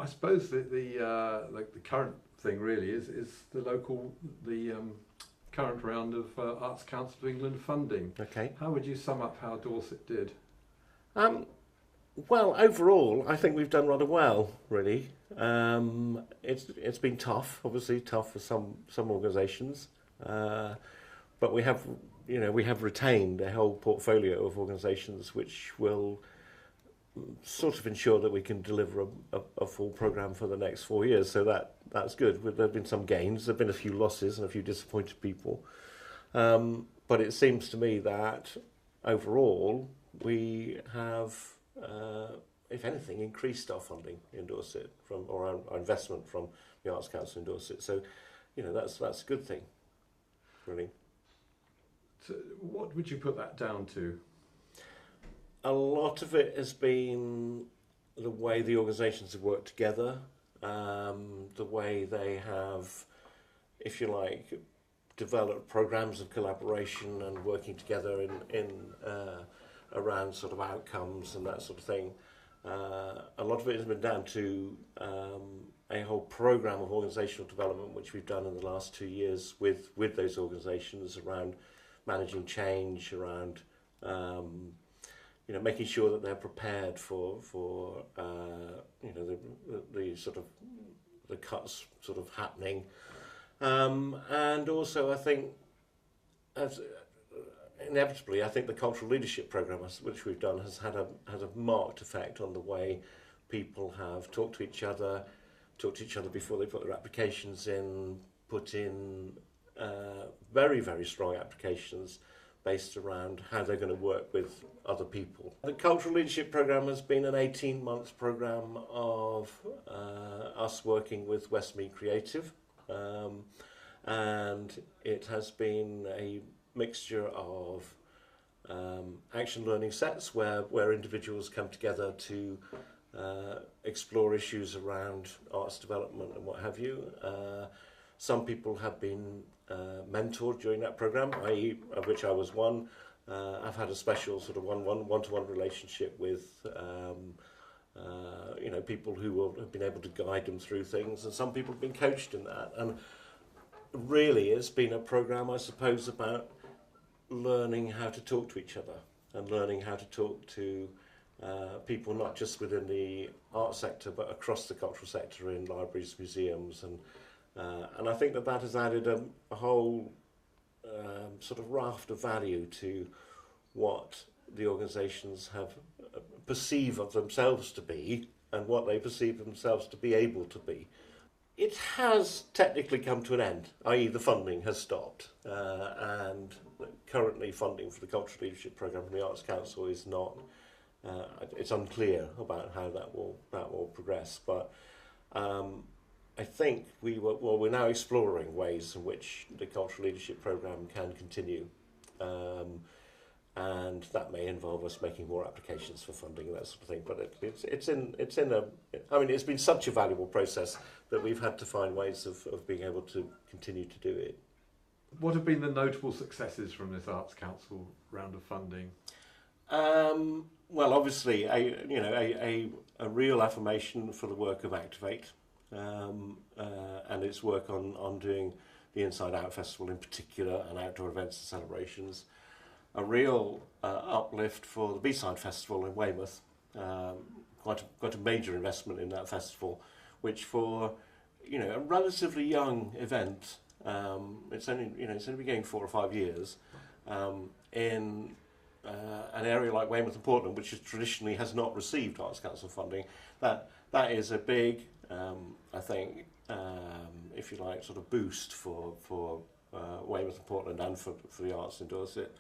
I suppose that like the current thing really is the current round of Arts Council of England funding. Okay. How would you sum up how Dorset did? Um, well, overall, I think we've done rather well, really. It's been tough, obviously tough for some organisations, but we have retained a whole portfolio of organisations which will sort of ensure that we can deliver a full programme for the next 4 years. So that's good. There have been some gains, there have been a few losses and a few disappointed people. But it seems to me that overall we have, if anything, increased our funding in Dorset or our investment from the Arts Council in Dorset. So, that's a good thing, really. So what would you put that down to? A lot of it has been the way the organisations have worked together, the way they have, if you like, developed programmes of collaboration and working together in around sort of outcomes and that sort of thing. A lot of it has been down to a whole programme of organisational development which we've done in the last 2 years with those organisations around managing change, around making sure that they're prepared for the sort of the cuts sort of happening, and also I think inevitably I think the cultural leadership programme which we've done has had a marked effect on the way people have talked to each other before they put their applications in, put in very, very strong applications based around how they're going to work with other people. The Cultural Leadership Programme has been an 18-month programme of us working with Westmead Creative, and it has been a mixture of action learning sets where individuals come together to explore issues around arts development and what have you. Some people have been mentored during that programme, i.e. of which I was one. I've had a special sort of one-to-one relationship with people who have been able to guide them through things, and some people have been coached in that. And really it's been a programme, I suppose, about learning how to talk to each other and learning how to talk to people not just within the art sector but across the cultural sector in libraries, museums, and I think that has added a whole sort of raft of value to what the organisations have perceive of themselves to be and what they perceive themselves to be able to be. It has technically come to an end, i.e. the funding has stopped, and currently funding for the Cultural Leadership Programme from the Arts Council is not, it's unclear about how that will progress, but I think we're now exploring ways in which the Cultural Leadership Programme can continue, and that may involve us making more applications for funding and that sort of thing. But it's been such a valuable process that we've had to find ways of being able to continue to do it. What have been the notable successes from this Arts Council round of funding? Well, obviously, a real affirmation for the work of Activate. And its work on doing the Inside Out Festival in particular and outdoor events and celebrations. A real uplift for the B-Side Festival in Weymouth. Quite a major investment in that festival, which for a relatively young event, it's only been going 4 or 5 years, in an area like Weymouth and Portland, which traditionally has not received Arts Council funding. That is a big, I think, if you like, sort of boost for Weymouth and Portland and for the arts in Dorset.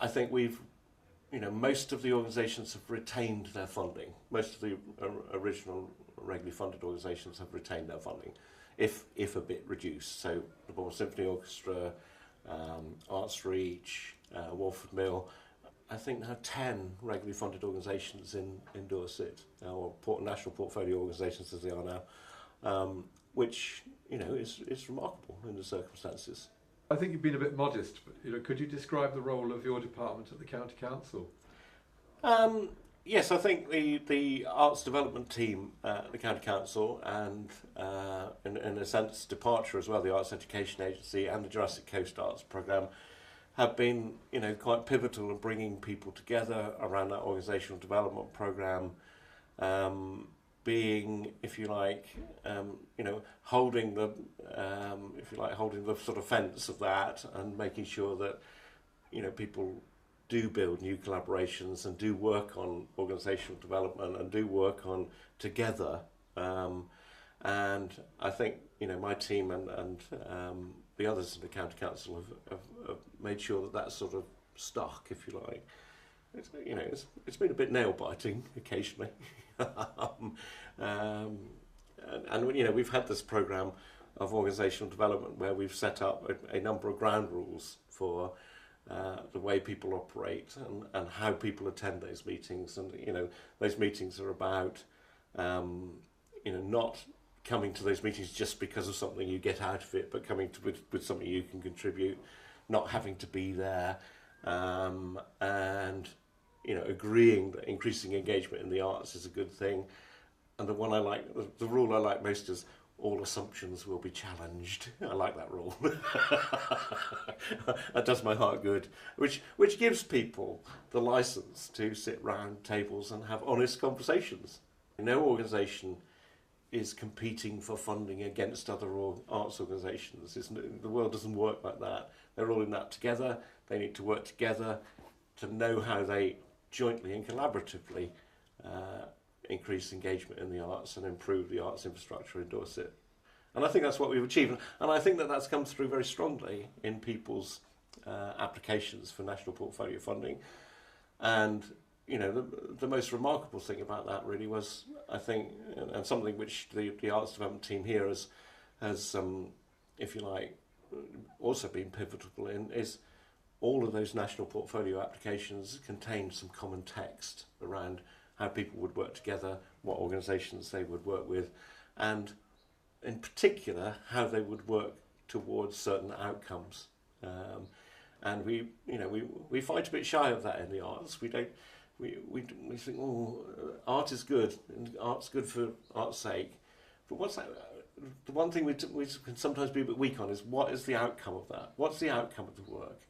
I think most of the organisations have retained their funding. Most of the original regularly funded organisations have retained their funding, if a bit reduced. So the Bournemouth Symphony Orchestra, Arts Reach, Walford Mill. I think now 10 regularly funded organisations in Dorset, or national portfolio organisations as they are now, which is remarkable in the circumstances. I think you've been a bit modest, but could you describe the role of your department at the County Council? Yes, I think the arts development team at the County Council and, in a sense, Departure as well, the Arts Education Agency and the Jurassic Coast Arts Programme have been, quite pivotal in bringing people together around that organisational development programme, being, if you like, holding the, holding the sort of fence of that and making sure that, people do build new collaborations and do work on organisational development and do work on together. And I think, my team and the others in the County Council have made sure that that's sort of stuck, if you like. It's been a bit nail-biting occasionally. We've had this programme of organisational development where we've set up a number of ground rules for the way people operate and how people attend those meetings. And, those meetings are about, not coming to those meetings just because of something you get out of it, but coming with something you can contribute, not having to be there, and, agreeing that increasing engagement in the arts is a good thing. And the one I like, the rule I like most is all assumptions will be challenged. I like that rule. That does my heart good. Which gives people the license to sit round tables and have honest conversations. No organisation is competing for funding against other arts organisations. The world doesn't work like that. They're all in that together. They need to work together to know how they jointly and collaboratively increase engagement in the arts and improve the arts infrastructure in Dorset. And I think that's what we've achieved. And I think that that's come through very strongly in people's applications for national portfolio funding. And, the most remarkable thing about that really was, I think, and something which the arts development team here has if you like, also been pivotal in, is all of those national portfolio applications contain some common text around how people would work together, what organisations they would work with, and in particular how they would work towards certain outcomes. And we fight a bit shy of that in the arts. We think, art is good, and art's good for art's sake. But what's that? The one thing we can sometimes be a bit weak on is what is the outcome of that? What's the outcome of the work?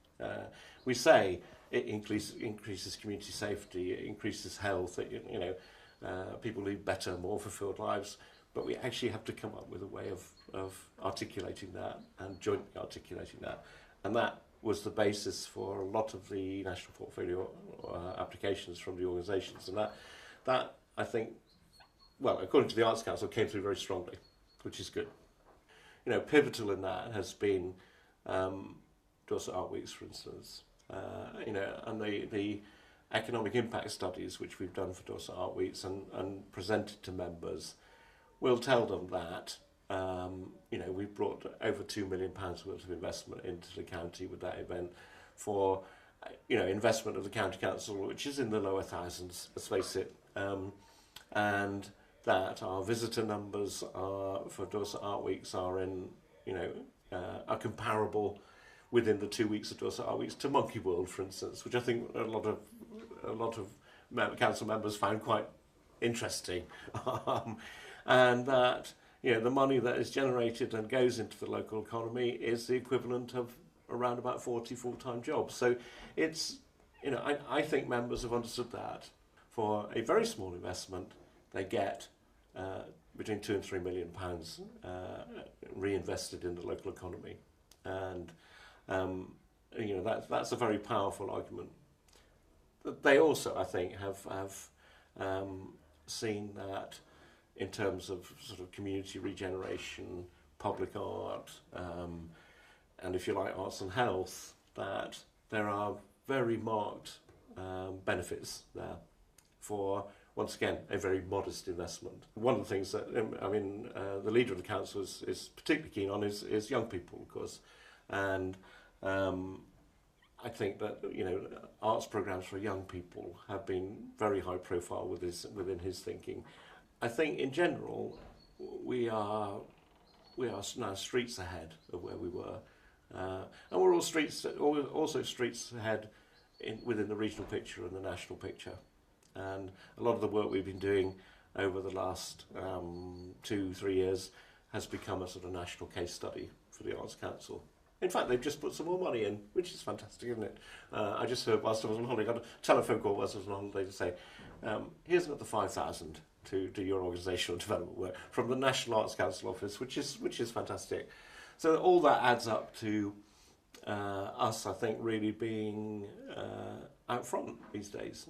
We say it increases community safety, it increases health, people lead better, more fulfilled lives, but we actually have to come up with a way of articulating that and jointly articulating that. And that was the basis for a lot of the national portfolio applications from the organisations. And that, I think, well, according to the Arts Council, came through very strongly, which is good. Pivotal in that has been Dorset Art Weeks, for instance. And the economic impact studies which we've done for Dorset Art Weeks and presented to members will tell them that we've brought over £2 million worth of investment into the county with that event for investment of the county council, which is in the lower thousands, let's face it, and that our visitor numbers for Dorset Art Weeks are are comparable within the 2 weeks of Dorset Art Weeks to Monkey World, for instance, which I think a lot of council members found quite interesting. And that the money that is generated and goes into the local economy is the equivalent of around about 40 full-time jobs. So it's I think members have understood that for a very small investment they get between £2 and £3 million reinvested in the local economy, and that's a very powerful argument. They also, I think, have seen that in terms of sort of community regeneration, public art, and if you like, arts and health, that there are very marked benefits there for, once again, a very modest investment. One of the things that the leader of the council is particularly keen on is young people, of course, and I think that arts programs for young people have been very high profile within his thinking. I think in general we are now streets ahead of where we were, and we're also streets ahead within the regional picture and the national picture. And a lot of the work we've been doing over the last 2-3 years has become a sort of national case study for the Arts Council. In fact, they've just put some more money in, which is fantastic, isn't it? I just heard whilst I was on holiday, got a telephone call whilst I was on holiday to say, here's another 5,000 to do your organisational development work from the National Arts Council office, which is fantastic. So all that adds up to us, I think, really being out front these days.